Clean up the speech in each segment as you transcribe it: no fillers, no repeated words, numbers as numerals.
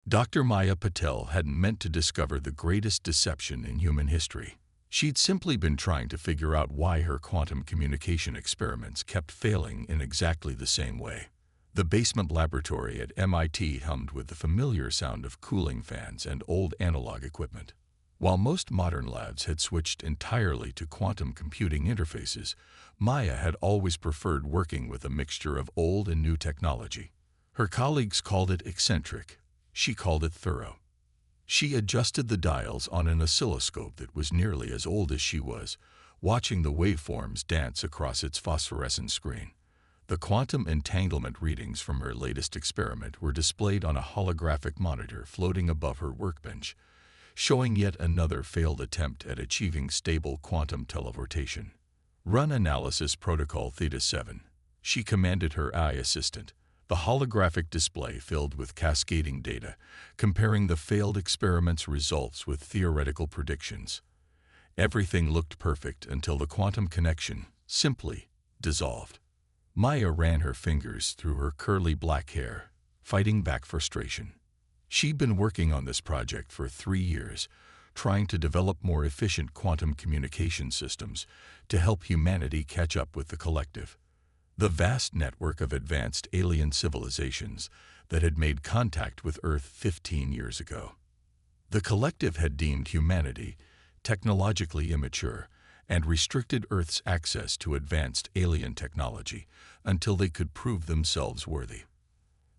Dr. Maya Patel hadn't meant to discover the greatest deception in human history. She'd simply been trying to figure out why her quantum communication experiments kept failing in exactly the same way. The basement laboratory at MIT hummed with the familiar sound of cooling fans and old analog equipment. While most modern labs had switched entirely to quantum computing interfaces, Maya had always preferred working with a mixture of old and new technology. Her colleagues called it eccentric. She called it thorough. She adjusted the dials on an oscilloscope that was nearly as old as she was, watching the waveforms dance across its phosphorescent screen. The quantum entanglement readings from her latest experiment were displayed on a holographic monitor floating above her workbench, showing yet another failed attempt at achieving stable quantum teleportation. "Run Analysis Protocol Theta 7, she commanded her AI assistant. The holographic display filled with cascading data, comparing the failed experiment's results with theoretical predictions. Everything looked perfect until the quantum connection simply dissolved. Maya ran her fingers through her curly black hair, fighting back frustration. She'd been working on this project for 3 years, trying to develop more efficient quantum communication systems to help humanity catch up with the collective. The vast network of advanced alien civilizations that had made contact with Earth 15 years ago. The collective had deemed humanity technologically immature and restricted Earth's access to advanced alien technology until they could prove themselves worthy.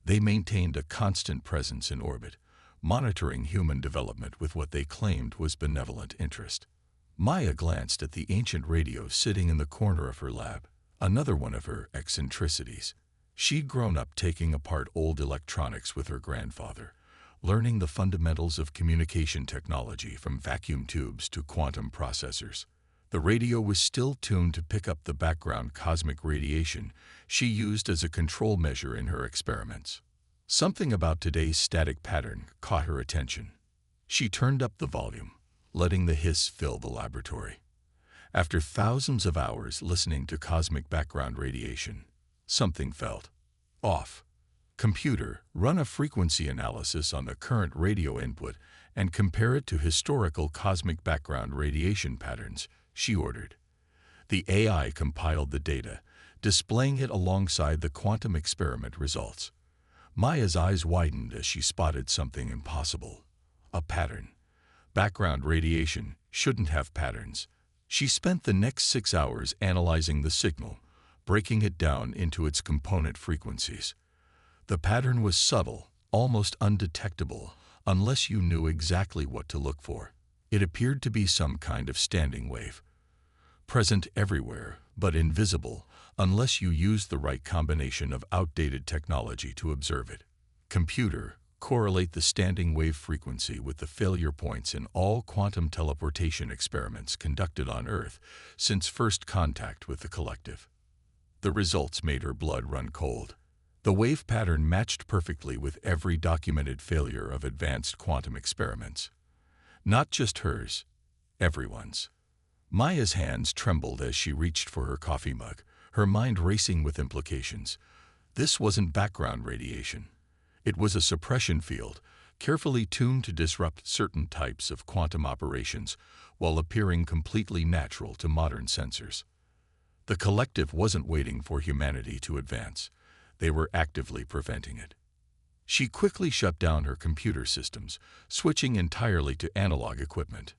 They maintained a constant presence in orbit, monitoring human development with what they claimed was benevolent interest. Maya glanced at the ancient radio sitting in the corner of her lab, another one of her eccentricities. She'd grown up taking apart old electronics with her grandfather, learning the fundamentals of communication technology from vacuum tubes to quantum processors. The radio was still tuned to pick up the background cosmic radiation she used as a control measure in her experiments. Something about today's static pattern caught her attention. She turned up the volume, letting the hiss fill the laboratory. After thousands of hours listening to cosmic background radiation, something felt off. "Computer, run a frequency analysis on the current radio input and compare it to historical cosmic background radiation patterns," she ordered. The AI compiled the data, displaying it alongside the quantum experiment results. Maya's eyes widened as she spotted something impossible. A pattern. Background radiation shouldn't have patterns. She spent the next 6 hours analyzing the signal, breaking it down into its component frequencies. The pattern was subtle, almost undetectable, unless you knew exactly what to look for. It appeared to be some kind of standing wave, present everywhere, but invisible unless you used the right combination of outdated technology to observe it. "Computer, correlate the standing wave frequency with the failure points in all quantum teleportation experiments conducted on Earth since first contact with the collective." The results made her blood run cold. The wave pattern matched perfectly with every documented failure of advanced quantum experiments. Not just hers, everyone's. Maya's hands trembled as she reached for her coffee mug, her mind racing with implications. This wasn't background radiation. It was a suppression field, carefully tuned to disrupt certain types of quantum operations while appearing completely natural to modern sensors. The collective wasn't waiting for humanity to advance. They were actively preventing it. She quickly shut down her computer systems, switching entirely to analog equipment.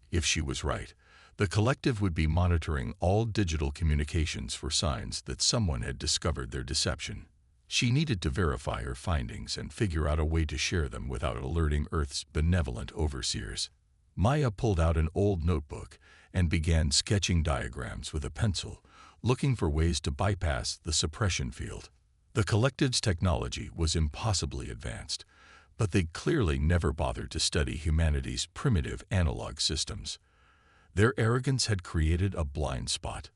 If she was right, the collective would be monitoring all digital communications for signs that someone had discovered their deception. She needed to verify her findings and figure out a way to share them without alerting Earth's benevolent overseers. Maya pulled out an old notebook and began sketching diagrams with a pencil, looking for ways to bypass the suppression field. The collective's technology was impossibly advanced, but they'd clearly never bothered to study humanity's primitive analog systems. Their arrogance had created a blind spot,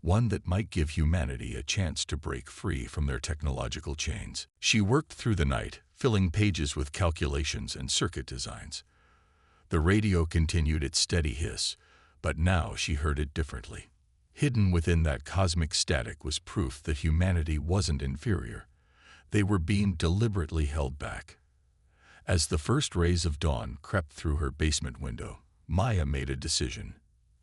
one that might give humanity a chance to break free from their technological chains. She worked through the night, filling pages with calculations and circuit designs. The radio continued its steady hiss, but now she heard it differently. Hidden within that cosmic static was proof that humanity wasn't inferior. They were being deliberately held back. As the first rays of dawn crept through her basement window, Maya made a decision.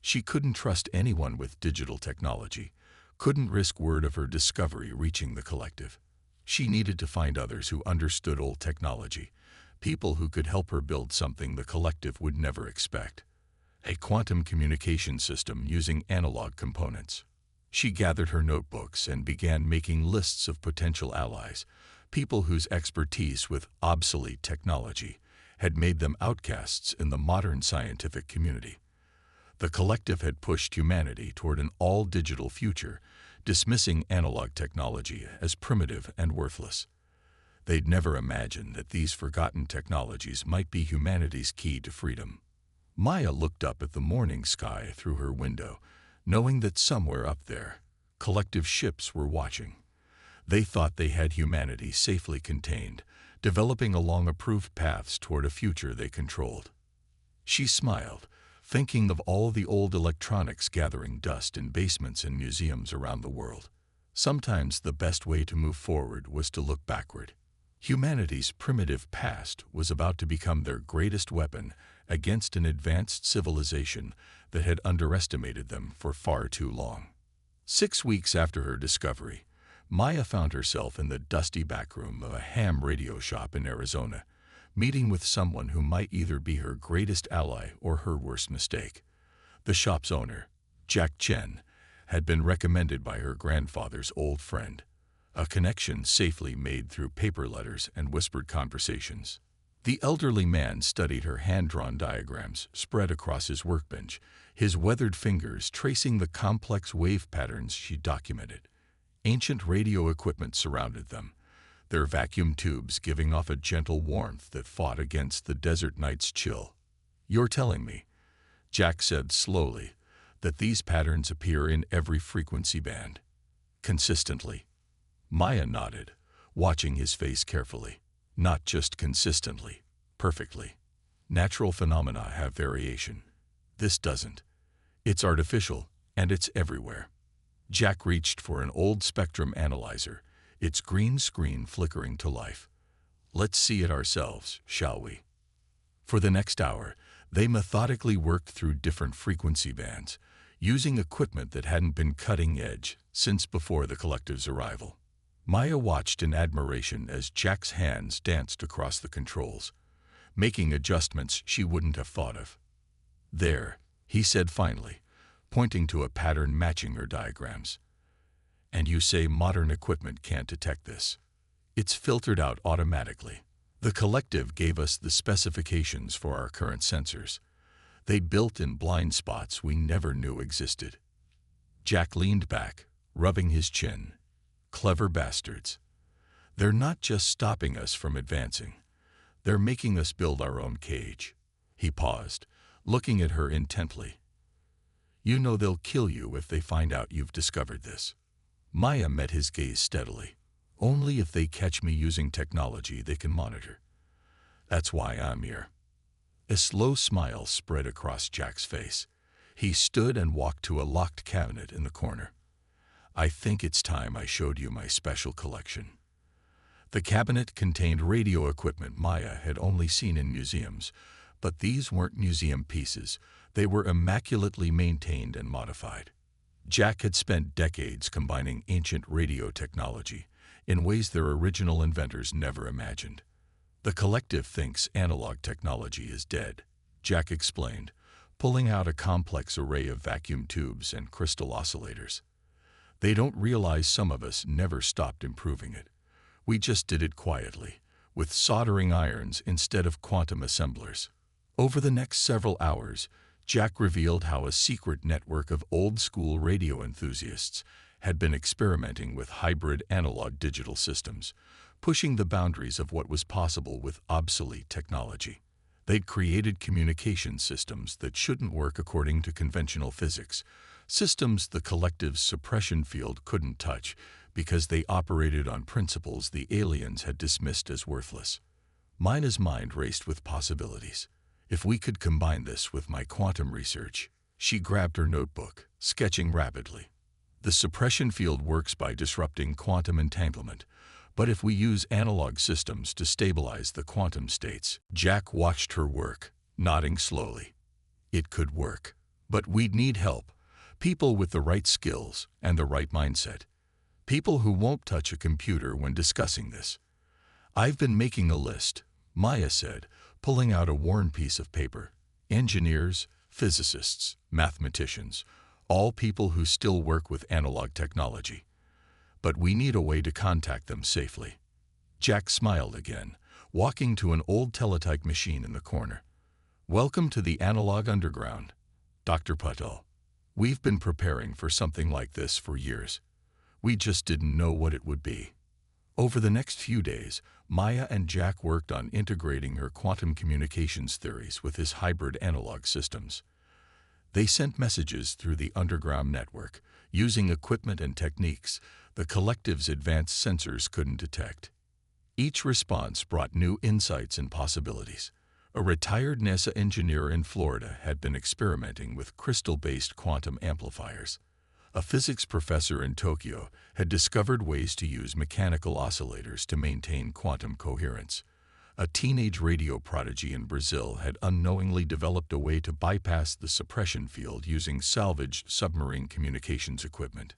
She couldn't trust anyone with digital technology, couldn't risk word of her discovery reaching the collective. She needed to find others who understood old technology, people who could help her build something the collective would never expect. A quantum communication system using analog components. She gathered her notebooks and began making lists of potential allies, people whose expertise with obsolete technology had made them outcasts in the modern scientific community. The collective had pushed humanity toward an all-digital future, dismissing analog technology as primitive and worthless. They'd never imagined that these forgotten technologies might be humanity's key to freedom. Maya looked up at the morning sky through her window, knowing that somewhere up there, collective ships were watching. They thought they had humanity safely contained, developing along approved paths toward a future they controlled. She smiled, thinking of all the old electronics gathering dust in basements and museums around the world. Sometimes the best way to move forward was to look backward. Humanity's primitive past was about to become their greatest weapon against an advanced civilization that had underestimated them for far too long. 6 weeks after her discovery, Maya found herself in the dusty backroom of a ham radio shop in Arizona, meeting with someone who might either be her greatest ally or her worst mistake. The shop's owner, Jack Chen, had been recommended by her grandfather's old friend, a connection safely made through paper letters and whispered conversations. The elderly man studied her hand-drawn diagrams spread across his workbench, his weathered fingers tracing the complex wave patterns she documented. Ancient radio equipment surrounded them, their vacuum tubes giving off a gentle warmth that fought against the desert night's chill. "You're telling me," Jack said slowly, "that these patterns appear in every frequency band, consistently?" Maya nodded, watching his face carefully. "Not just consistently, perfectly. Natural phenomena have variation. This doesn't. It's artificial, and it's everywhere." Jack reached for an old spectrum analyzer, its green screen flickering to life. "Let's see it ourselves, shall we?" For the next hour, they methodically worked through different frequency bands, using equipment that hadn't been cutting edge since before the collective's arrival. Maya watched in admiration as Jack's hands danced across the controls, making adjustments she wouldn't have thought of. "There," he said finally, pointing to a pattern matching her diagrams. "And you say modern equipment can't detect this?" "It's filtered out automatically. The collective gave us the specifications for our current sensors. They built in blind spots we never knew existed." Jack leaned back, rubbing his chin. "Clever bastards. They're not just stopping us from advancing. They're making us build our own cage." He paused, looking at her intently. "You know they'll kill you if they find out you've discovered this." Maya met his gaze steadily. "Only if they catch me using technology they can monitor. That's why I'm here." A slow smile spread across Jack's face. He stood and walked to a locked cabinet in the corner. "I think it's time I showed you my special collection." The cabinet contained radio equipment Maya had only seen in museums, but these weren't museum pieces. They were immaculately maintained and modified. Jack had spent decades combining ancient radio technology in ways their original inventors never imagined. "The collective thinks analog technology is dead," Jack explained, pulling out a complex array of vacuum tubes and crystal oscillators. "They don't realize some of us never stopped improving it. We just did it quietly, with soldering irons instead of quantum assemblers." Over the next several hours, Jack revealed how a secret network of old-school radio enthusiasts had been experimenting with hybrid analog-digital systems, pushing the boundaries of what was possible with obsolete technology. They'd created communication systems that shouldn't work according to conventional physics, systems the collective's suppression field couldn't touch because they operated on principles the aliens had dismissed as worthless. Maya's mind raced with possibilities. "If we could combine this with my quantum research," she grabbed her notebook, sketching rapidly. "The suppression field works by disrupting quantum entanglement, But if we use analog systems to stabilize the quantum states, Jack watched her work, nodding slowly. It could work. But we'd need help. People with the right skills and the right mindset. People who won't touch a computer when discussing this. I've been making a list, Maya said, pulling out a worn piece of paper. Engineers, physicists, mathematicians, all people who still work with analog technology. But we need a way to contact them safely. Jack smiled again, walking to an old teletype machine in the corner. Welcome to the analog underground, Dr. Patel. We've been preparing for something like this for years. We just didn't know what it would be. Over the next few days, Maya and Jack worked on integrating her quantum communications theories with his hybrid analog systems. They sent messages through the underground network, using equipment and techniques the collective's advanced sensors couldn't detect. Each response brought new insights and possibilities. A retired NASA engineer in Florida had been experimenting with crystal-based quantum amplifiers. A physics professor in Tokyo had discovered ways to use mechanical oscillators to maintain quantum coherence. A teenage radio prodigy in Brazil had unknowingly developed a way to bypass the suppression field using salvaged submarine communications equipment.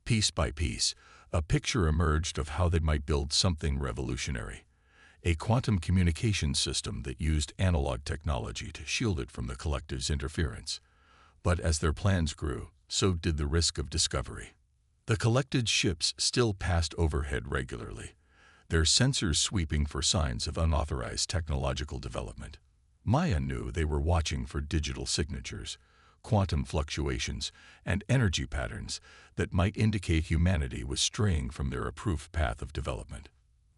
Piece by piece, a picture emerged of how they might build something revolutionary. A quantum communication system that used analog technology to shield it from the collective's interference. But as their plans grew, so did the risk of discovery. The collected ships still passed overhead regularly, their sensors sweeping for signs of unauthorized technological development. Maya knew they were watching for digital signatures, quantum fluctuations, and energy patterns that might indicate humanity was straying from their approved path of development.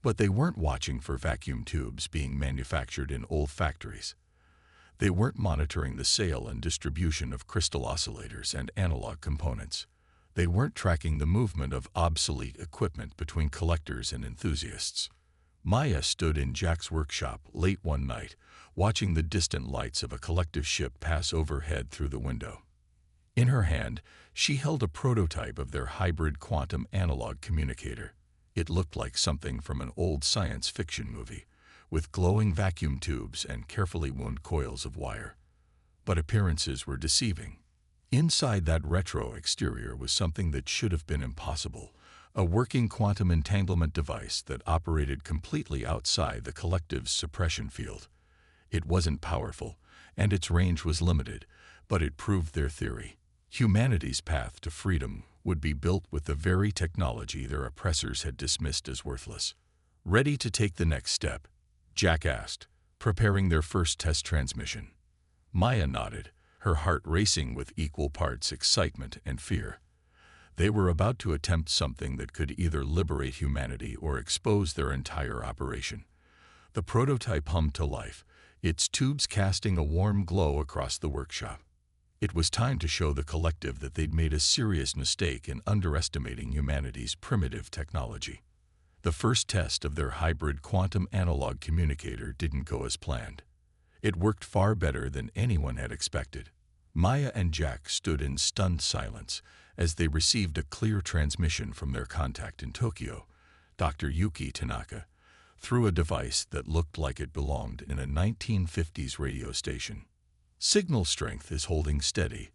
But they weren't watching for vacuum tubes being manufactured in old factories. They weren't monitoring the sale and distribution of crystal oscillators and analog components. They weren't tracking the movement of obsolete equipment between collectors and enthusiasts. Maya stood in Jack's workshop late one night, watching the distant lights of a collective ship pass overhead through the window. In her hand, she held a prototype of their hybrid quantum analog communicator. It looked like something from an old science fiction movie, with glowing vacuum tubes and carefully wound coils of wire. But appearances were deceiving. Inside that retro exterior was something that should have been impossible, a working quantum entanglement device that operated completely outside the collective's suppression field. It wasn't powerful, and its range was limited, but it proved their theory. Humanity's path to freedom would be built with the very technology their oppressors had dismissed as worthless. Ready to take the next step? Jack asked, preparing their first test transmission. Maya nodded, her heart racing with equal parts excitement and fear. They were about to attempt something that could either liberate humanity or expose their entire operation. The prototype hummed to life, its tubes casting a warm glow across the workshop. It was time to show the collective that they'd made a serious mistake in underestimating humanity's primitive technology. The first test of their hybrid quantum analog communicator didn't go as planned. It worked far better than anyone had expected. Maya and Jack stood in stunned silence as they received a clear transmission from their contact in Tokyo, Dr. Yuki Tanaka, through a device that looked like it belonged in a 1950s radio station. Signal strength is holding steady.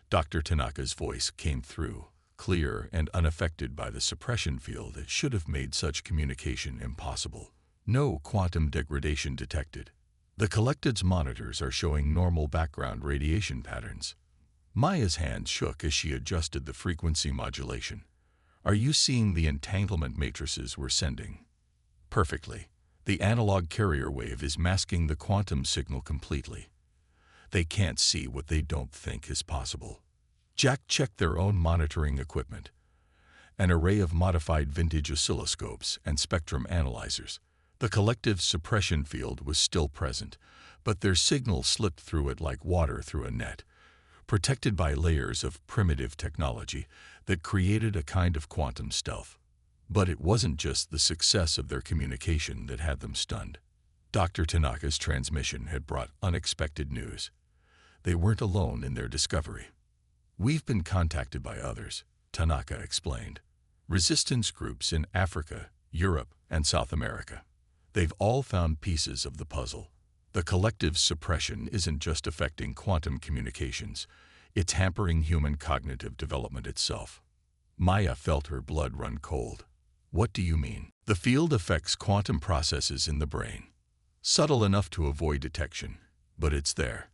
Dr. Tanaka's voice came through, clear and unaffected by the suppression field that should have made such communication impossible. No quantum degradation detected. The collected's monitors are showing normal background radiation patterns. Maya's hands shook as she adjusted the frequency modulation. Are you seeing the entanglement matrices we're sending? Perfectly. The analog carrier wave is masking the quantum signal completely. They can't see what they don't think is possible. Jack checked their own monitoring equipment. An array of modified vintage oscilloscopes and spectrum analyzers. The collective's suppression field was still present, but their signal slipped through it like water through a net, protected by layers of primitive technology that created a kind of quantum stealth. But it wasn't just the success of their communication that had them stunned. Dr. Tanaka's transmission had brought unexpected news. They weren't alone in their discovery. We've been contacted by others, Tanaka explained. Resistance groups in Africa, Europe, and South America. They've all found pieces of the puzzle. The collective's suppression isn't just affecting quantum communications, it's hampering human cognitive development itself. Maya felt her blood run cold. What do you mean? The field affects quantum processes in the brain. Subtle enough to avoid detection, but it's there.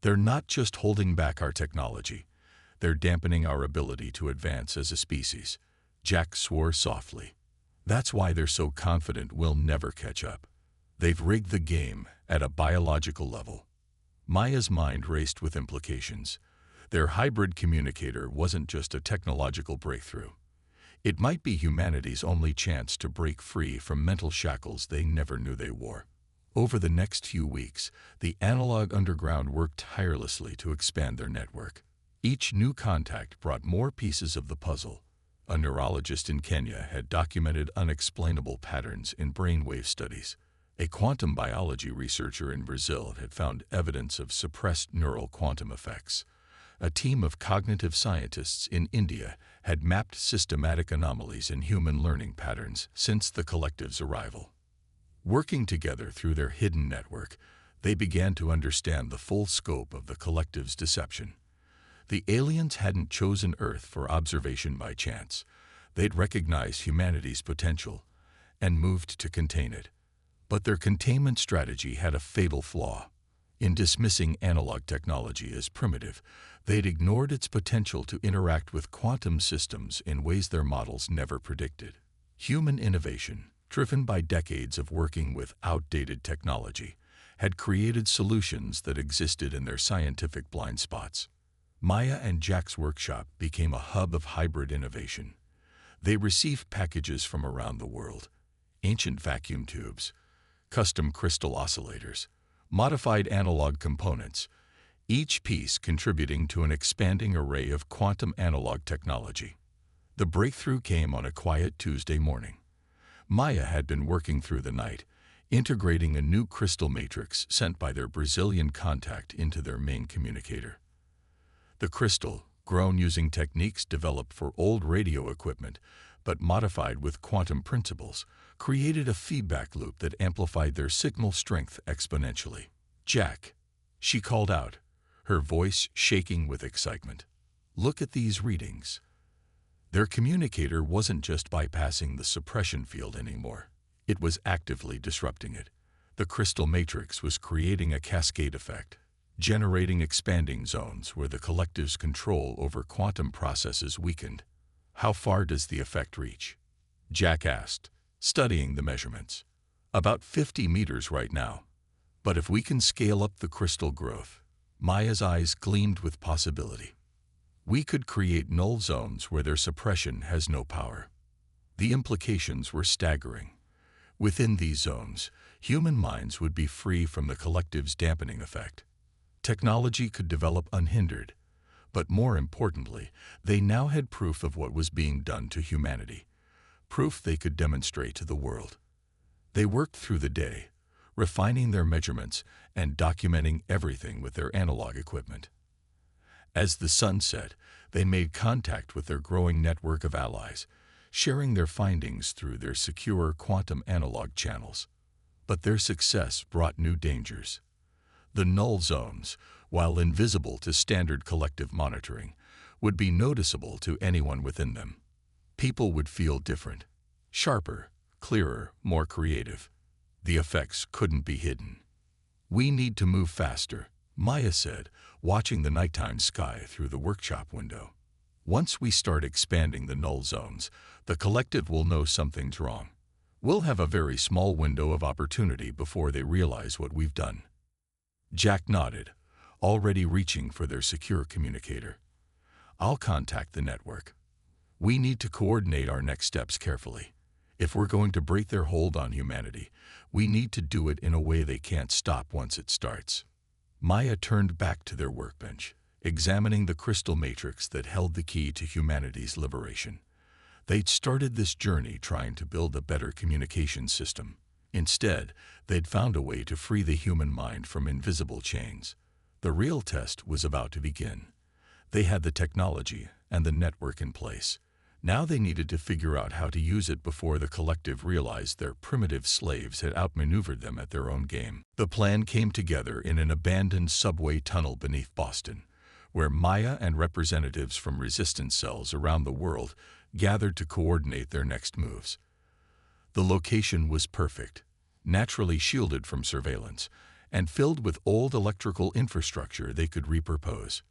They're not just holding back our technology, they're dampening our ability to advance as a species. Jack swore softly. That's why they're so confident we'll never catch up. They've rigged the game at a biological level. Maya's mind raced with implications. Their hybrid communicator wasn't just a technological breakthrough. It might be humanity's only chance to break free from mental shackles they never knew they wore. Over the next few weeks, the analog underground worked tirelessly to expand their network. Each new contact brought more pieces of the puzzle. A neurologist in Kenya had documented unexplainable patterns in brainwave studies. A quantum biology researcher in Brazil had found evidence of suppressed neural quantum effects. A team of cognitive scientists in India had mapped systematic anomalies in human learning patterns since the collective's arrival. Working together through their hidden network, they began to understand the full scope of the collective's deception. The aliens hadn't chosen Earth for observation by chance. They'd recognized humanity's potential and moved to contain it. But their containment strategy had a fatal flaw. In dismissing analog technology as primitive, they'd ignored its potential to interact with quantum systems in ways their models never predicted. Human innovation, driven by decades of working with outdated technology, had created solutions that existed in their scientific blind spots. Maya and Jack's workshop became a hub of hybrid innovation. They received packages from around the world: ancient vacuum tubes, custom crystal oscillators, modified analog components, each piece contributing to an expanding array of quantum analog technology. The breakthrough came on a quiet Tuesday morning. Maya had been working through the night, integrating a new crystal matrix sent by their Brazilian contact into their main communicator. The crystal, grown using techniques developed for old radio equipment, but modified with quantum principles, created a feedback loop that amplified their signal strength exponentially. "Jack," she called out, her voice shaking with excitement. "Look at these readings." Their communicator wasn't just bypassing the suppression field anymore. It was actively disrupting it. The crystal matrix was creating a cascade effect, generating expanding zones where the collective's control over quantum processes weakened. "How far does the effect reach?" Jack asked, studying the measurements. "About 50 meters right now. But if we can scale up the crystal growth," Maya's eyes gleamed with possibility, "we could create null zones where their suppression has no power." The implications were staggering. Within these zones, human minds would be free from the collective's dampening effect. Technology could develop unhindered, but more importantly, they now had proof of what was being done to humanity, proof they could demonstrate to the world. They worked through the day, refining their measurements and documenting everything with their analog equipment. As the sun set, they made contact with their growing network of allies, sharing their findings through their secure quantum analog channels. But their success brought new dangers. The null zones, while invisible to standard collective monitoring, would be noticeable to anyone within them. People would feel different, sharper, clearer, more creative. The effects couldn't be hidden. "We need to move faster," Maya said, watching the nighttime sky through the workshop window. "Once we start expanding the null zones, the collective will know something's wrong. We'll have a very small window of opportunity before they realize what we've done." Jack nodded, already reaching for their secure communicator. "I'll contact the network. We need to coordinate our next steps carefully. If we're going to break their hold on humanity, we need to do it in a way they can't stop once it starts." Maya turned back to their workbench, examining the crystal matrix that held the key to humanity's liberation. They'd started this journey trying to build a better communication system. Instead, they'd found a way to free the human mind from invisible chains. The real test was about to begin. They had the technology and the network in place. Now they needed to figure out how to use it before the collective realized their primitive slaves had outmaneuvered them at their own game. The plan came together in an abandoned subway tunnel beneath Boston, where Maya and representatives from resistance cells around the world gathered to coordinate their next moves. The location was perfect, naturally shielded from surveillance, and filled with old electrical infrastructure they could repurpose.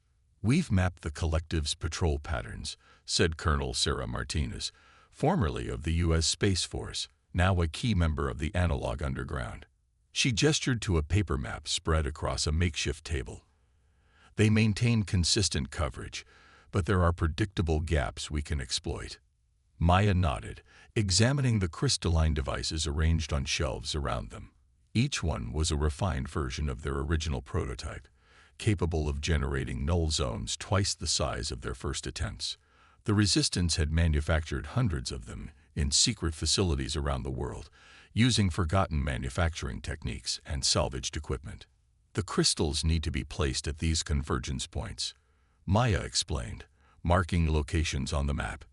"We've mapped the collective's patrol patterns," said Colonel Sarah Martinez, formerly of the U.S. Space Force, now a key member of the analog underground. She gestured to a paper map spread across a makeshift table. "They maintain consistent coverage, but there are predictable gaps we can exploit." Maya nodded, examining the crystalline devices arranged on shelves around them. Each one was a refined version of their original prototype, capable of generating null zones twice the size of their first attempts. The Resistance had manufactured hundreds of them in secret facilities around the world, using forgotten manufacturing techniques and salvaged equipment. "The crystals need to be placed at these convergence points," Maya explained, marking locations on the map.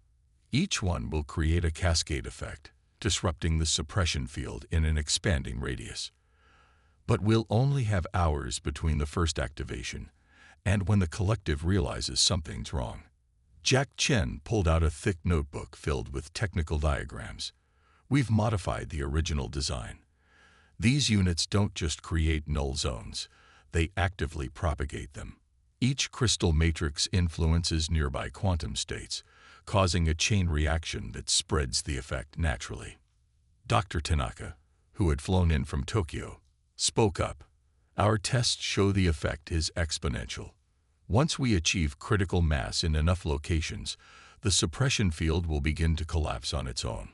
"Each one will create a cascade effect, disrupting the suppression field in an expanding radius. But we'll only have hours between the first activation and when the collective realizes something's wrong." Jack Chen pulled out a thick notebook filled with technical diagrams. "We've modified the original design. These units don't just create null zones, they actively propagate them. Each crystal matrix influences nearby quantum states, causing a chain reaction that spreads the effect naturally." Dr. Tanaka, who had flown in from Tokyo, spoke up. "Our tests show the effect is exponential. Once we achieve critical mass in enough locations, the suppression field will begin to collapse on its own."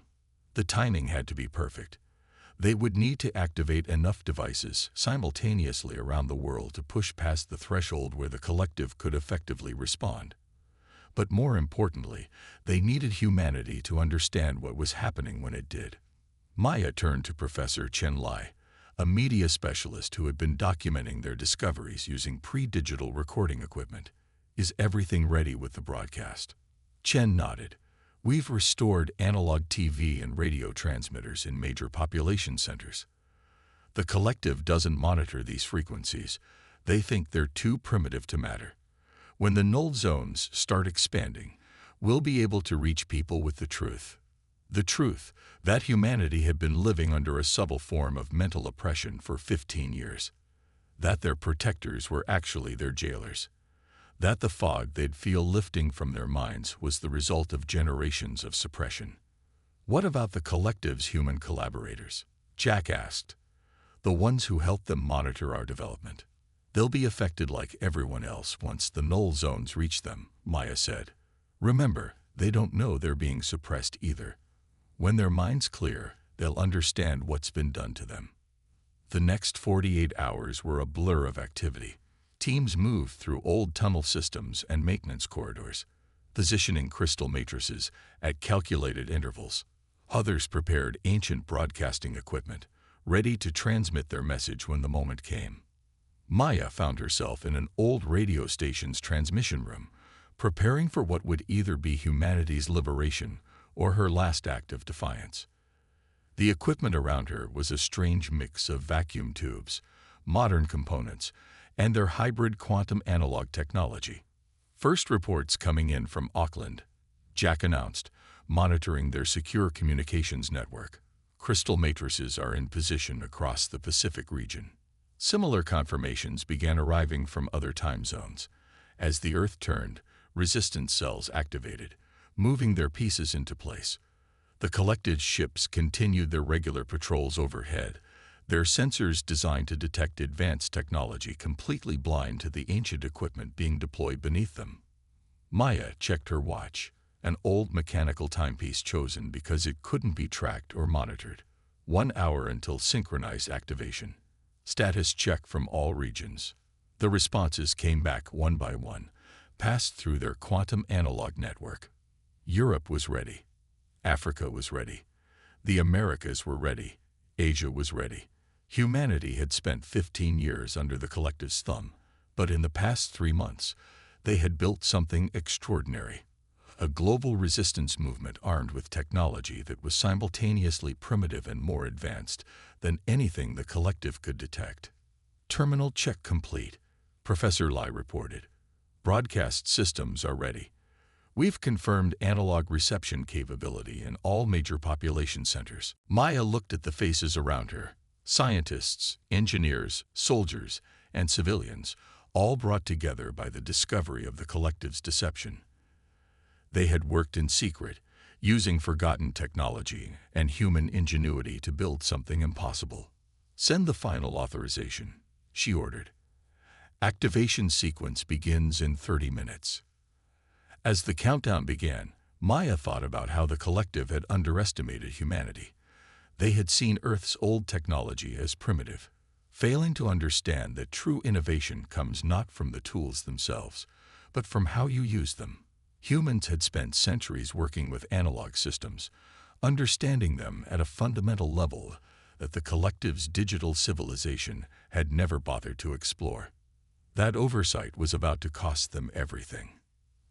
The timing had to be perfect. They would need to activate enough devices simultaneously around the world to push past the threshold where the collective could effectively respond. But more importantly, they needed humanity to understand what was happening when it did. Maya turned to Professor Chen Lai, a media specialist who had been documenting their discoveries using pre-digital recording equipment. "Is everything ready with the broadcast?" Chen nodded. "We've restored analog TV and radio transmitters in major population centers. The collective doesn't monitor these frequencies. They think they're too primitive to matter. When the null zones start expanding, we'll be able to reach people with the truth. The truth that humanity had been living under a subtle form of mental oppression for 15 years. That their protectors were actually their jailers. That the fog they'd feel lifting from their minds was the result of generations of suppression." "What about the collective's human collaborators?" Jack asked. "The ones who help them monitor our development." "They'll be affected like everyone else once the null zones reach them," Maya said. "Remember, they don't know they're being suppressed either. When their minds clear, they'll understand what's been done to them." The next 48 hours were a blur of activity. Teams moved through old tunnel systems and maintenance corridors, positioning crystal matrices at calculated intervals. Others prepared ancient broadcasting equipment, ready to transmit their message when the moment came. Maya found herself in an old radio station's transmission room, preparing for what would either be humanity's liberation or her last act of defiance. The equipment around her was a strange mix of vacuum tubes, modern components, and their hybrid quantum analog technology. "First reports coming in from Auckland," Jack announced, monitoring their secure communications network. "Crystal matrices are in position across the Pacific region." Similar confirmations began arriving from other time zones. As the Earth turned, resistance cells activated, moving their pieces into place. The collected ships continued their regular patrols overhead, their sensors designed to detect advanced technology completely blind to the ancient equipment being deployed beneath them. Maya checked her watch, an old mechanical timepiece chosen because it couldn't be tracked or monitored. 1 hour until synchronized activation. Status check from all regions. The responses came back one by one, passed through their quantum analog network. Europe was ready. Africa was ready. The Americas were ready. Asia was ready. Humanity had spent 15 years under the collective's thumb, but in the past 3 months, they had built something extraordinary. a global resistance movement armed with technology that was simultaneously primitive and more advanced than anything the collective could detect. Terminal check complete, Professor Lai reported. Broadcast systems are ready. We've confirmed analog reception capability in all major population centers. Maya looked at the faces around her. Scientists, engineers, soldiers, and civilians, all brought together by the discovery of the collective's deception. They had worked in secret, using forgotten technology and human ingenuity to build something impossible. Send the final authorization, she ordered. Activation sequence begins in 30 minutes. As the countdown began, Maya thought about how the collective had underestimated humanity. They had seen Earth's old technology as primitive, failing to understand that true innovation comes not from the tools themselves, but from how you use them. Humans had spent centuries working with analog systems, understanding them at a fundamental level that the collective's digital civilization had never bothered to explore. That oversight was about to cost them everything.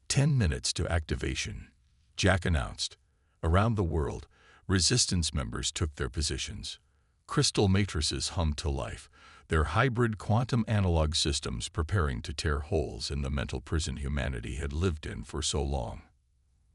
10 minutes to activation, Jack announced. Around the world, resistance members took their positions. Crystal matrices hummed to life, their hybrid quantum analog systems preparing to tear holes in the mental prison humanity had lived in for so long.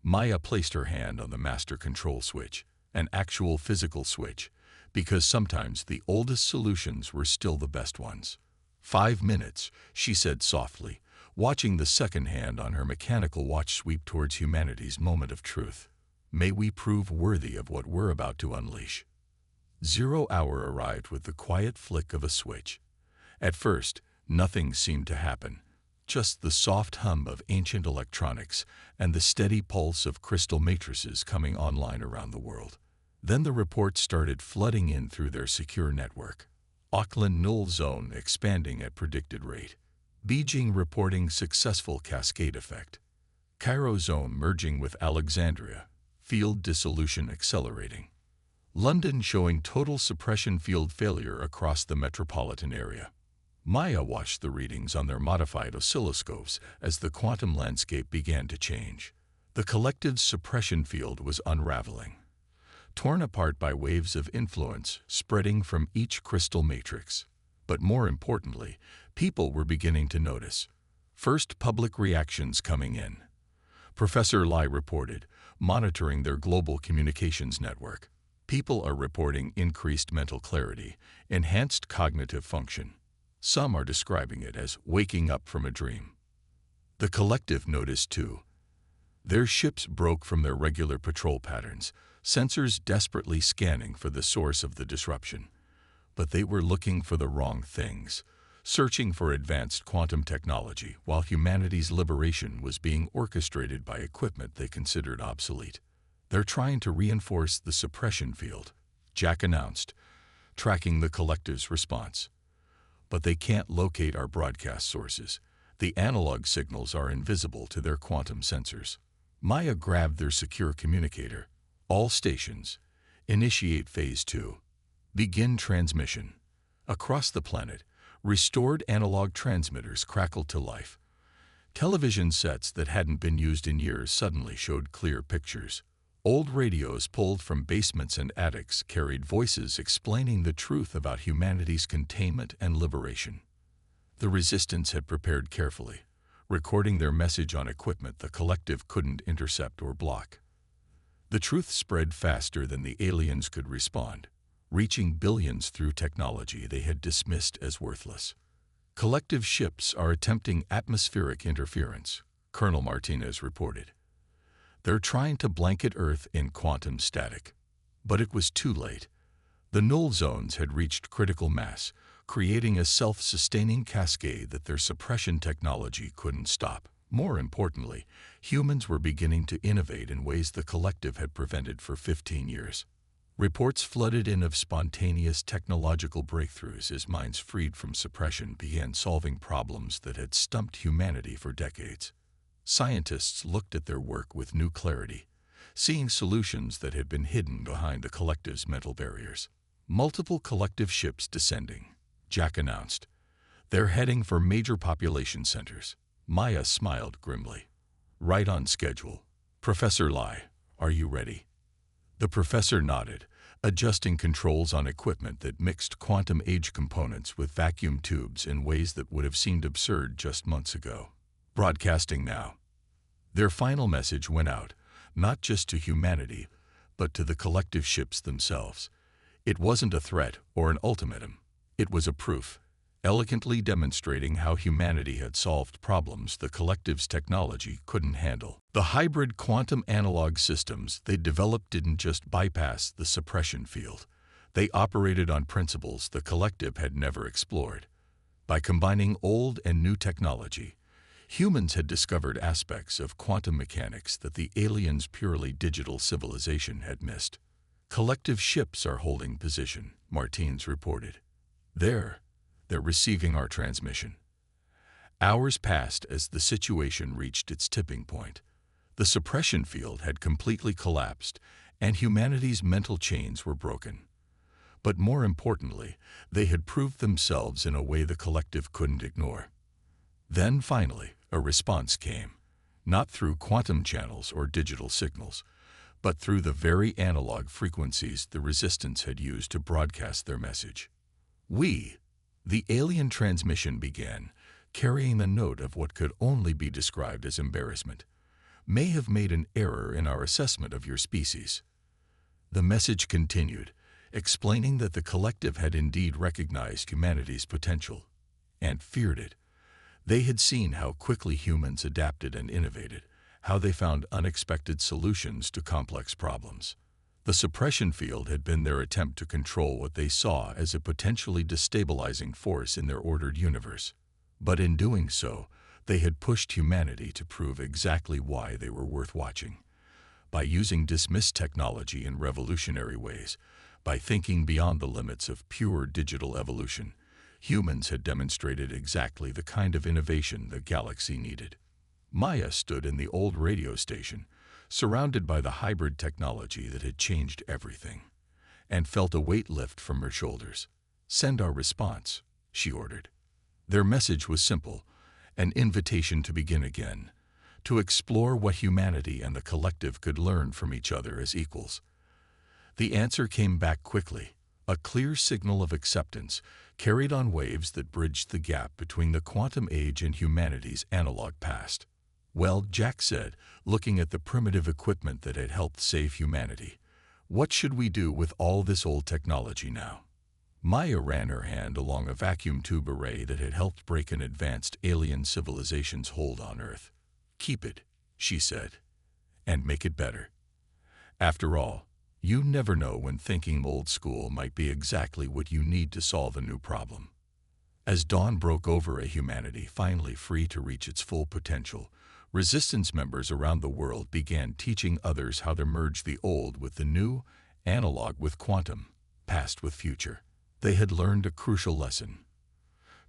Maya placed her hand on the master control switch, an actual physical switch, because sometimes the oldest solutions were still the best ones. 5 minutes, she said softly, watching the second hand on her mechanical watch sweep towards humanity's moment of truth. May we prove worthy of what we're about to unleash. 0 hour arrived with the quiet flick of a switch. At first, nothing seemed to happen, just the soft hum of ancient electronics and the steady pulse of crystal matrices coming online around the world. Then the reports started flooding in through their secure network. Auckland null zone expanding at predicted rate. Beijing reporting successful cascade effect. Cairo zone merging with Alexandria, field dissolution accelerating. London showing total suppression field failure across the metropolitan area. Maya watched the readings on their modified oscilloscopes as the quantum landscape began to change. The collective's suppression field was unraveling, torn apart by waves of influence spreading from each crystal matrix. But more importantly, people were beginning to notice. First public reactions coming in. Professor Lai reported, monitoring their global communications network. People are reporting increased mental clarity, enhanced cognitive function. Some are describing it as waking up from a dream. The collective noticed too. Their ships broke from their regular patrol patterns, sensors desperately scanning for the source of the disruption. But they were looking for the wrong things, searching for advanced quantum technology while humanity's liberation was being orchestrated by equipment they considered obsolete. They're trying to reinforce the suppression field, Jack announced, tracking the collective's response. But they can't locate our broadcast sources. The analog signals are invisible to their quantum sensors. Maya grabbed their secure communicator. All stations, initiate Phase 2. Begin transmission. Across the planet, restored analog transmitters crackled to life. Television sets that hadn't been used in years suddenly showed clear pictures. Old radios pulled from basements and attics carried voices explaining the truth about humanity's containment and liberation. The resistance had prepared carefully, recording their message on equipment the collective couldn't intercept or block. The truth spread faster than the aliens could respond, reaching billions through technology they had dismissed as worthless. Collective ships are attempting atmospheric interference, Colonel Martinez reported. They're trying to blanket Earth in quantum static. But it was too late. The null zones had reached critical mass, creating a self-sustaining cascade that their suppression technology couldn't stop. More importantly, humans were beginning to innovate in ways the collective had prevented for 15 years. Reports flooded in of spontaneous technological breakthroughs as minds freed from suppression began solving problems that had stumped humanity for decades. Scientists looked at their work with new clarity, seeing solutions that had been hidden behind the collective's mental barriers. Multiple collective ships descending, Jack announced. They're heading for major population centers. Maya smiled grimly. Right on schedule. Professor Lai, are you ready? The professor nodded, adjusting controls on equipment that mixed quantum age components with vacuum tubes in ways that would have seemed absurd just months ago. Broadcasting now. Their final message went out, not just to humanity, but to the collective ships themselves. It wasn't a threat or an ultimatum. It was a proof, elegantly demonstrating how humanity had solved problems the collective's technology couldn't handle. The hybrid quantum analog systems they developed didn't just bypass the suppression field. They operated on principles the collective had never explored. By combining old and new technology, humans had discovered aspects of quantum mechanics that the aliens' purely digital civilization had missed. Collective ships are holding position, Martins reported. They're receiving our transmission. Hours passed as the situation reached its tipping point. The suppression field had completely collapsed, and humanity's mental chains were broken. But more importantly, they had proved themselves in a way the collective couldn't ignore. Then, finally, a response came, not through quantum channels or digital signals, but through the very analog frequencies the resistance had used to broadcast their message. The alien transmission began, carrying the note of what could only be described as embarrassment. May have made an error in our assessment of your species. The message continued, explaining that the collective had indeed recognized humanity's potential and feared it. They had seen how quickly humans adapted and innovated, how they found unexpected solutions to complex problems. The suppression field had been their attempt to control what they saw as a potentially destabilizing force in their ordered universe. But in doing so, they had pushed humanity to prove exactly why they were worth watching. By using dismissed technology in revolutionary ways, by thinking beyond the limits of pure digital evolution, humans had demonstrated exactly the kind of innovation the galaxy needed. Maya stood in the old radio station, surrounded by the hybrid technology that had changed everything, and felt a weight lift from her shoulders. "Send our response," she ordered. Their message was simple, an invitation to begin again, to explore what humanity and the collective could learn from each other as equals. The answer came back quickly, a clear signal of acceptance, carried on waves that bridged the gap between the quantum age and humanity's analog past. "Well," Jack said, looking at the primitive equipment that had helped save humanity, "what should we do with all this old technology now?" Maya ran her hand along a vacuum tube array that had helped break an advanced alien civilization's hold on Earth. "Keep it," she said, "and make it better. After all, you never know when thinking old school might be exactly what you need to solve a new problem." As dawn broke over a humanity finally free to reach its full potential, resistance members around the world began teaching others how to merge the old with the new, analog with quantum, past with future. They had learned a crucial lesson.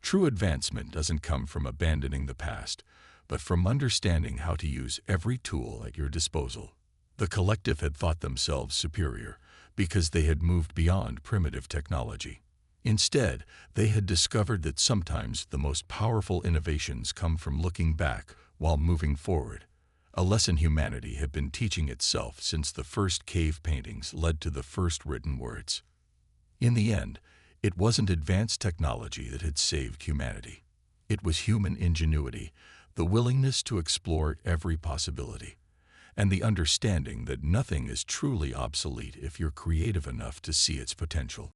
True advancement doesn't come from abandoning the past, but from understanding how to use every tool at your disposal. The collective had thought themselves superior because they had moved beyond primitive technology. Instead, they had discovered that sometimes the most powerful innovations come from looking back while moving forward, a lesson humanity had been teaching itself since the first cave paintings led to the first written words. In the end, it wasn't advanced technology that had saved humanity. It was human ingenuity, the willingness to explore every possibility, and the understanding that nothing is truly obsolete if you're creative enough to see its potential.